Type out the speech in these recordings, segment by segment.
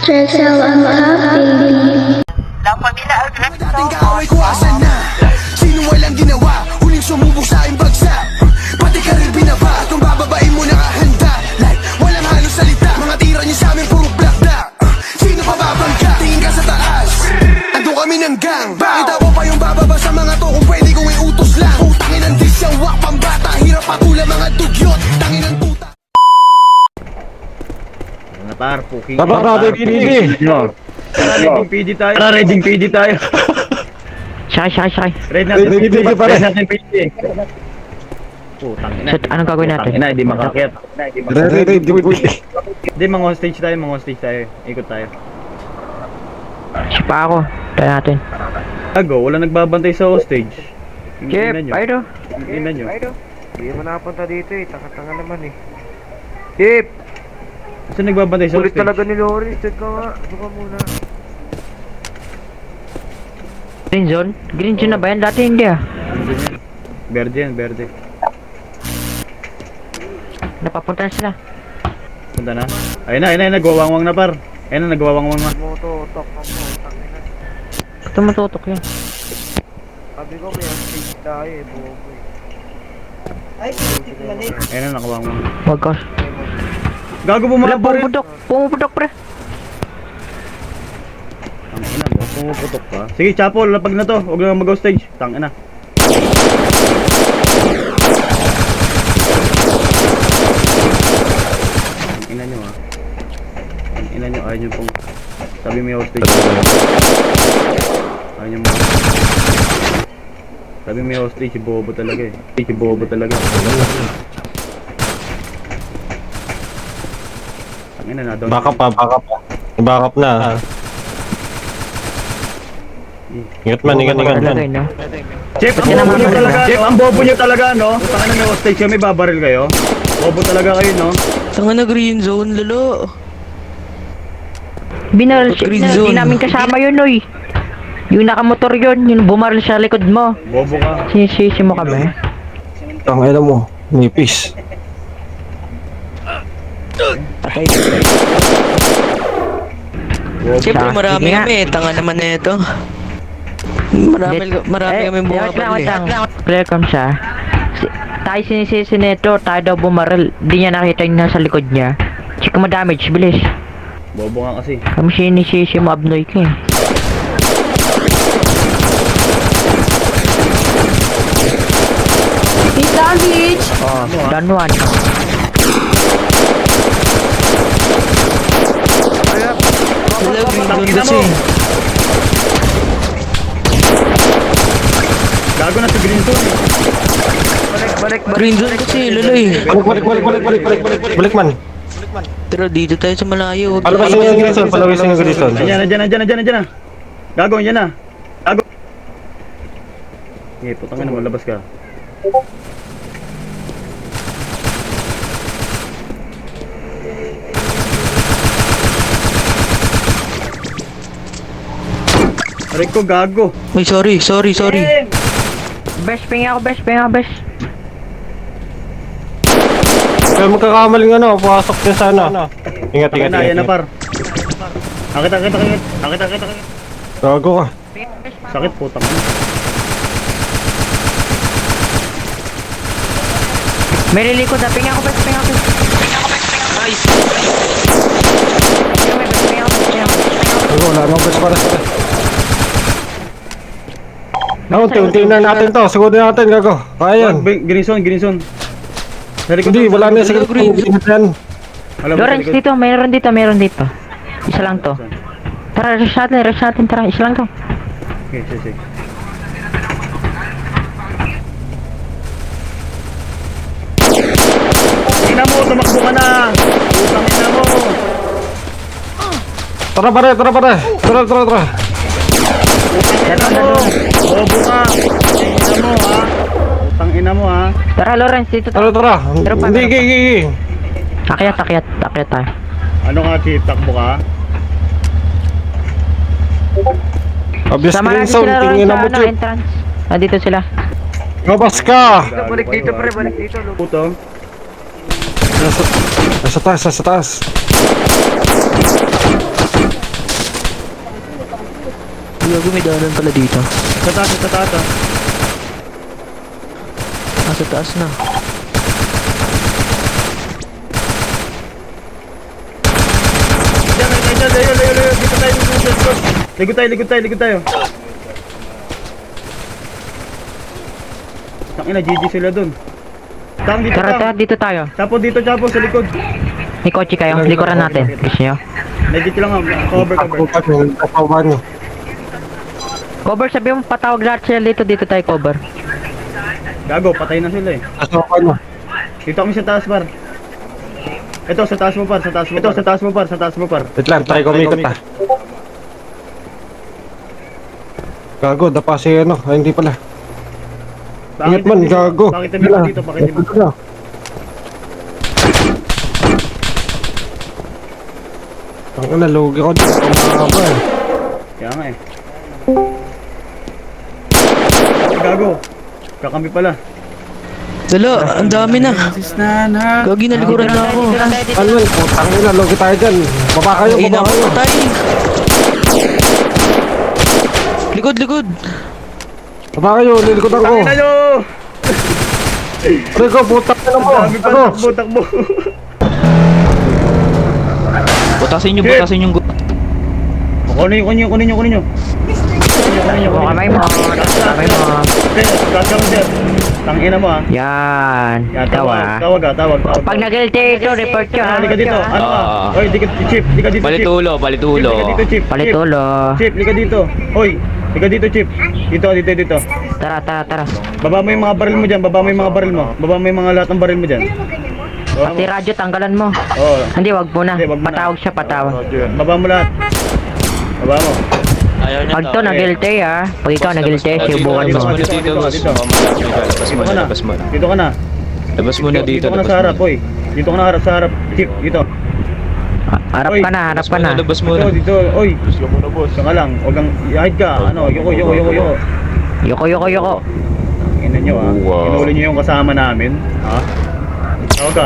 Trexel ang baby. La familia Alberto. Dating kaaway ko asan na? Sino walang ginawa? Huling sumubok sa aking bagsak. Pati karir binaba. Kung bababain mo nakahanda. Like walang halong salita. Mga tira niyo sa amin puro black. Sino pa babangga? Tingin ka sa taas. Ando kami ng gang. Bakit ako pa yung bababa sa mga to? Kung pwede kong iutos lang. Putangin ang disyawa pambata. Hirap patula mga dugyot. Tangin ang puta. Mga par, puking. Reading PD tayo. Reading PD tayo. Sakay. Read natin. Read natin PD. Putang ina. So, anong gagawin natin? Ina, hindi makakit. Hindi, mga hostage tayo. Ikot tayo. Sipa ako. Tayo natin. Gago, wala nagbabantay sa hostage. Jeff, aydo. Tingnan nyo. Hindi mo nakapunta dito eh, tanga-tanga naman eh. Hip! Saan nagbabantay sa Kulit hostage? talaga ni Loris, check ka nga. Suka muna. Green zone? Green zone na ba yan? Dati hindi ah. Verde yan, verde. Napapunta na sila. Punta na. Ayun na, nagwawangwang na par. Ayun na, nagwawangwang na. Moto-tok ang putang ina. Ito matutok yan. Sabi ko may stage tayo eh, bobo eh. Ayun na, nakawangwang. Wag ka. Gago Wala, bumaba rin. pumuputok pre. Ang ina mo, pumuputok pa. Sige, Chapo, lapag na to. Huwag lang mag-hostage. Tang ina. Ang ina nyo ah. Ang ina nyo, ayaw nyo pong sabi may hostage. Ayaw nyo mo. Sabi may hostage, si bobo talaga eh. Si bobo talaga. Ang ina na down. Backup na. Ingat man. Talaga no? Chef, ang bobo nyo talaga, Chef, ang bobo nyo talaga, no? Tanga na may hostage kami, babaril kayo. Bobo talaga kayo, no? Tanga na green zone, lalo. Binaril siya. Green Hindi zone. namin kasama yun oy. Yung nakamotor yun, yung bumaril sa likod mo. Bobo ka. Sinisisi mo kami. Ang alam mo, nipis. Patay. Siyempre marami Sige nga. kami, tanga naman na ito. Marami kami bumabali. Clear com siya. Tayo sinisisi nito, tayo daw bumaril. Di niya nakita yung nasa likod niya. Check mo damage, bilis. Bobo nga kasi. Kami sinisisi mo, abnoy ka eh. He's down, bitch. Oh, done one. Lalo, green zone Tangina kasi. mo. Gago na sa green zone. Green zone kasi, lalo eh. Balik man. Pero dito tayo sa malayo. Palawasin yung Grison. Nandiyan na. Gago, nandiyan na. Gago. Okay, putang ina mo, labas ka. Aray ko, gago. Uy, sorry. Best, pinga ako, best. Kaya magkakamaling pasok din sana. Ingat. Ayan na par. Akit. Gago ka. Sakit, putang ina. May lilikod na, pinga ako, best. Nice. Pinga ako. Gago, wala nang best para sa. Unti na natin to. Siguro natin, gago. Kaya yan. Grison. Sa likod Hindi, to. wala na sa Green. yan. Alam mo, sa Lawrence, likod. dito, meron dito. Isa lang to. Tara, rush natin, tara, isa lang to. Okay, sige. Ina mo, tumakbo ka na! Putang ina mo! Tara pare. Tara. Ina mo! Bobo ka! Ina mo, ha? Putang ina mo, ha? Tara, Lawrence, dito to. Tara. Pero pa, Hindi, pero pa. gigi. Akyat tayo. Ano ka, Chief? Takbo ka? Obvious Sama green natin zone. sila, Lawrence, Tingin na mo, sa Chip. entrance. Dito sila. Gabas ka. Balik dito pre, balik dito. Puto. Nasa taas. Gago, may daanan pala dito. Sa taas, sa taas ah. Ah, sa taas na. Diyan, layo. Dito tayo, likod tayo. Tangina, GG sila dun. Tang dito, Tara, tang. dito tayo. Chapo dito, Chapo, sa likod. May kotse kayo, likuran natin. Gusto nyo? Legit lang ah, cover. Kapawan nyo. Cover, sabi mo patawag lahat sila dito tayo cover. Gago, patay na sila eh. Kapawan nyo. Dito kami sa taas, par. Ito, sa taas mo, par. Sa taas mo, par. Wait lang, try kumikot ah. Gago, dapa si ano. Ay, hindi pala. Ingat man, gago. Bakit naman dito? Ang lugi ko dito. Mahaba eh. Kaya nga eh. Gago. Kakampi pala. Dala, ang dami na. Gagi, nalikuran na ako. Ano yun? Putang ina, lugi tayo dyan. Baba kayo, Ay, baba naku, kayo. patay. Likod. Baba kayo, lilikodan ko. Tangina nyo! Rico, putang ina mo. Dami pa Ano? takbo. Butasin yung Kunin nyo. O, kamay mo. Sir. Tangina mo ah. Yan. Yan, Tawa. tawag. Pag nag-LT ito, report nyo ha. Halika dito. Ano ka? Oy, di ka Chip. Di ka dito, Chip. Balitulo. Dito, Chip. Palitulo. Chip, lika dito. Hoy, lika dito, Chip. Dito. Tara. Baba mo yung mga baril mo dyan. Baba mo yung mga lahat ng baril mo dyan. Pati radyo, tanggalan mo. Oo. Hindi, wag mo na. Hindi, wag mo na. Patawag siya, patawag. Baba mo lahat. Baba mo. Ayaw niya Pag to nag-LT ha. Pag ikaw nag-LT, sibukan mo. Dito ka na. Labas mo na dito. Dito ka na sa harap, hoy. Dito ka na sa harap. Chip, dito. Harap ka na. Labas mo na. Dito, oy. Saan ka lang? Huwag kang ihid ka. Ano, yoko. Yoko. Tingnan nyo ah. Inuli nyo yung kasama namin. Ha?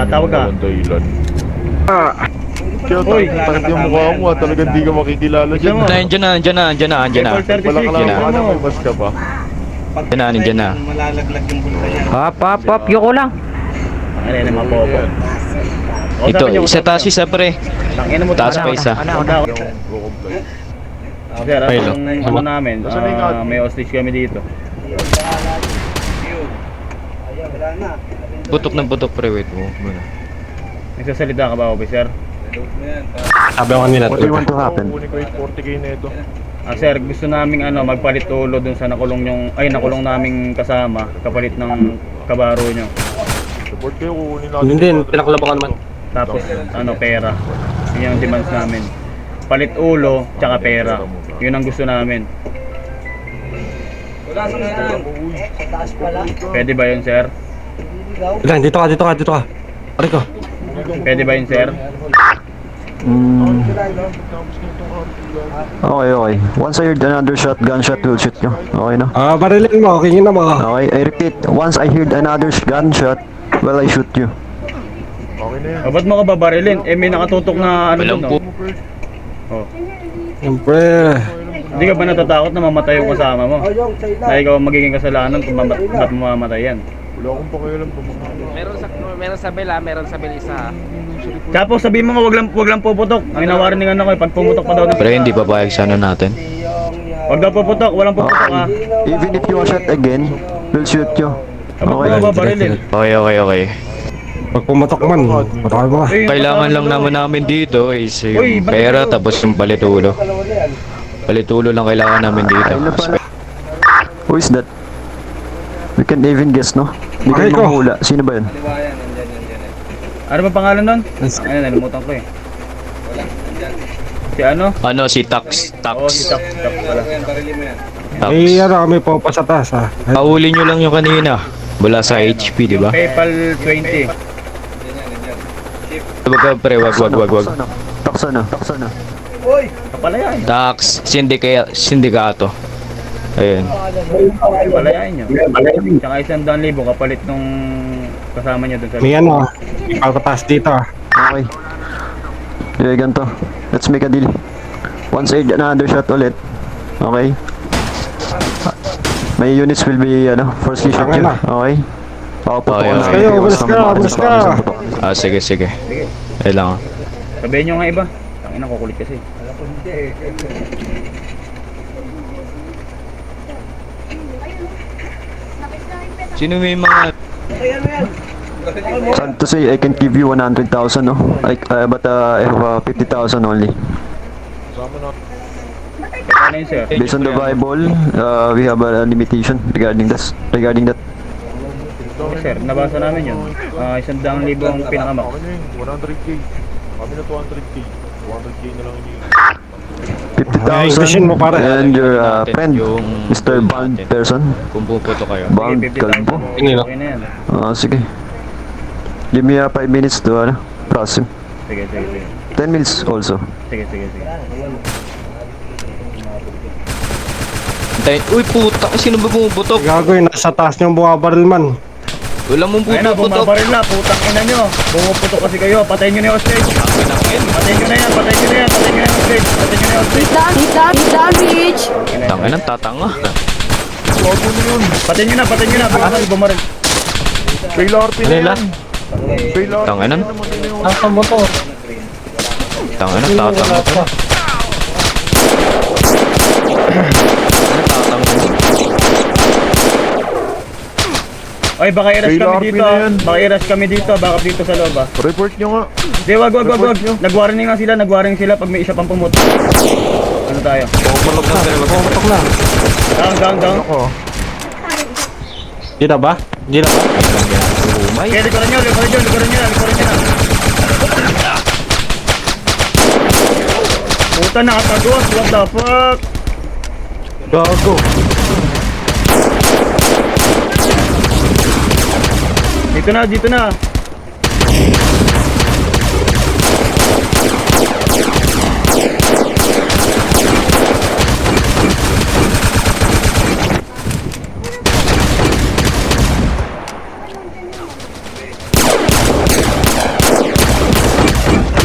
Tawag ka. Hoy, Parang yung mukha mo talagang di ka makikilala Gusto mo? Andiyan na. Level 36, Wala mo. mas ka pa. Andiyan na. Hop. Yoko lang. Ano yan, mga popo. Ito, isa taas isa pre. Tangina mo, Taas pa isa. Sir, ang namin, may hostage kami dito. Putok pre, wait mo. Nagsasalita ka ba, officer? Sabi ko kanina. What do you want to happen? Kukunin ko yung 40k na ito. Sir, gusto naming magpalit ulo dun sa nakulong naming kasama, kapalit ng kabaro nyo. Support kayo, kukunin natin. Hindi, pinaklabakan naman. Tapos, pera. Yun yung demands namin. Palit ulo, tsaka pera. Yun ang gusto namin. Pwede ba yun, sir? Wait lang, dito ka. Rico. Pwede ba yun, sir? Okay. Once I heard another gunshot will shoot you. Okay na? Barilin mo, kingin na mo. Okay, I repeat. Once I heard another gunshot, well, I shoot you. Okay na yan. Ba't mo ka babarilin? May nakatutok na Walang dun, po. Oh. Siyempre. Hindi ka ba natatakot na mamatay yung kasama mo? Na ikaw ang magiging kasalanan kung ba't mo mamatay yan? Wala akong pakialam pa mga. Meron sa Bel meron sa Bel isa. Tapos sabihin mo nga wag lang puputok. Ang inawarningan ako pag pumutok pa daw ng Pre, hindi papayag sana natin. Wag daw puputok, walang puputok ha. Even if you shot again, we'll shoot you. Ba't mo ka babarilin? Okay. Pag pumatok man, patay mo ka. Kailangan lang namin dito is Uy, yung pera tapos yung palitulo. Palitulo lang kailangan namin dito. Who is that? We can't even guess, no? Hindi kayo Rico. manghula. Sino ba yun? Ano ba pangalan nun? Ayun, nalimutan ko eh. Si ano? Ano si Tax? Oo, si Tax pala. May kami po pa sa taas ha. Pahuli nyo lang yung kanina. Wala sa HP, di ba? PayPal 20. Wag ka pre, wag. Taksa na. Kapalayain. Tax, sindikato. Ayun. Kapalayain nyo. Tsaka 100,000 kapalit nung kasama nyo dun sa... May ipapataas dito ha. Okay. Ganito. Let's make a deal. Once I heard another shot ulit. Okay? My units will be, firstly shoot you. Tangina. Okay? Papaputok Okay, ko okay. Kayo, umalis ka, umalis ka. Sige, sige. Kailangan. Sabihin nyo nga iba. Tangin na, kukulit kasi. Sino may mga... Sad to say, I can give you 100,000, no? But I have 50,000 only. Sama na. Ano yun, sir? Based on the Bible, we have a limitation regarding that. Yes, sir. Nabasa namin yun. 100,000 ang pinakamak. Okay na yun, 100k. Kami na 200k. 200k na lang yun. ayusin mo, 50,000 pare. and your friend, Yung- Mr. Bond person. Kung puputo kayo. Bond Kalbo. Tingin, no? Okay na yan. Sige. Give me 5 minutes to process him. Sige, sige, sige. 10 minutes also. Sige, sige, sige. Antayin. Uy, puta. Sino ba pumuputok? Gago yun, nasa taas niyong bumabaril man. Wala mong Ayun na, puputok. bumabaril na. Putang ina nyo. Bumuputok kasi kayo. Patayin nyo na yung hostage. Patayin nyo na yan. Patayin nyo na yan. Patayin nyo na yung hostage. Patayin nyo na yung hostage. Hit down, Beach. Tangin ang tatanga. Bago na yun. Patayin nyo na. Patayin nyo na. Bumabaril, bumaril. Fail RP na yan. Fail RP Tangin na na. naman yun. Nasa motor. Tangin ang tatanga. Oy, baka i-rush Fail kami RP dito. na yan. Baka i-rush kami dito. Baka dito sa loob ah. Report nyo nga. Di, wag. Nag-warning nga sila. Nag-warning sila pag may isa pang pumutok. Ano tayo? Pumatok na. Down. Ako. Di na ba? Di na ba? Okay, likuran nyo na. Puta, nakatagos. What the fuck? Gago. Dito na.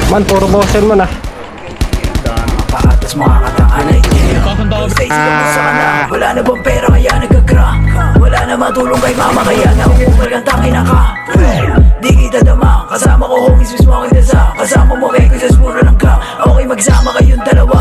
Man, puro bossin mo na. Paatas mga katanganay Wala na bang pera kaya nagka-crack Wala na matulong kay mama kaya nauumal ang tangin na ka Di kita dama Kasama ko homies mismo kita sa Kasama mo kay kusas puro lang ka Okay magsama kayong dalawa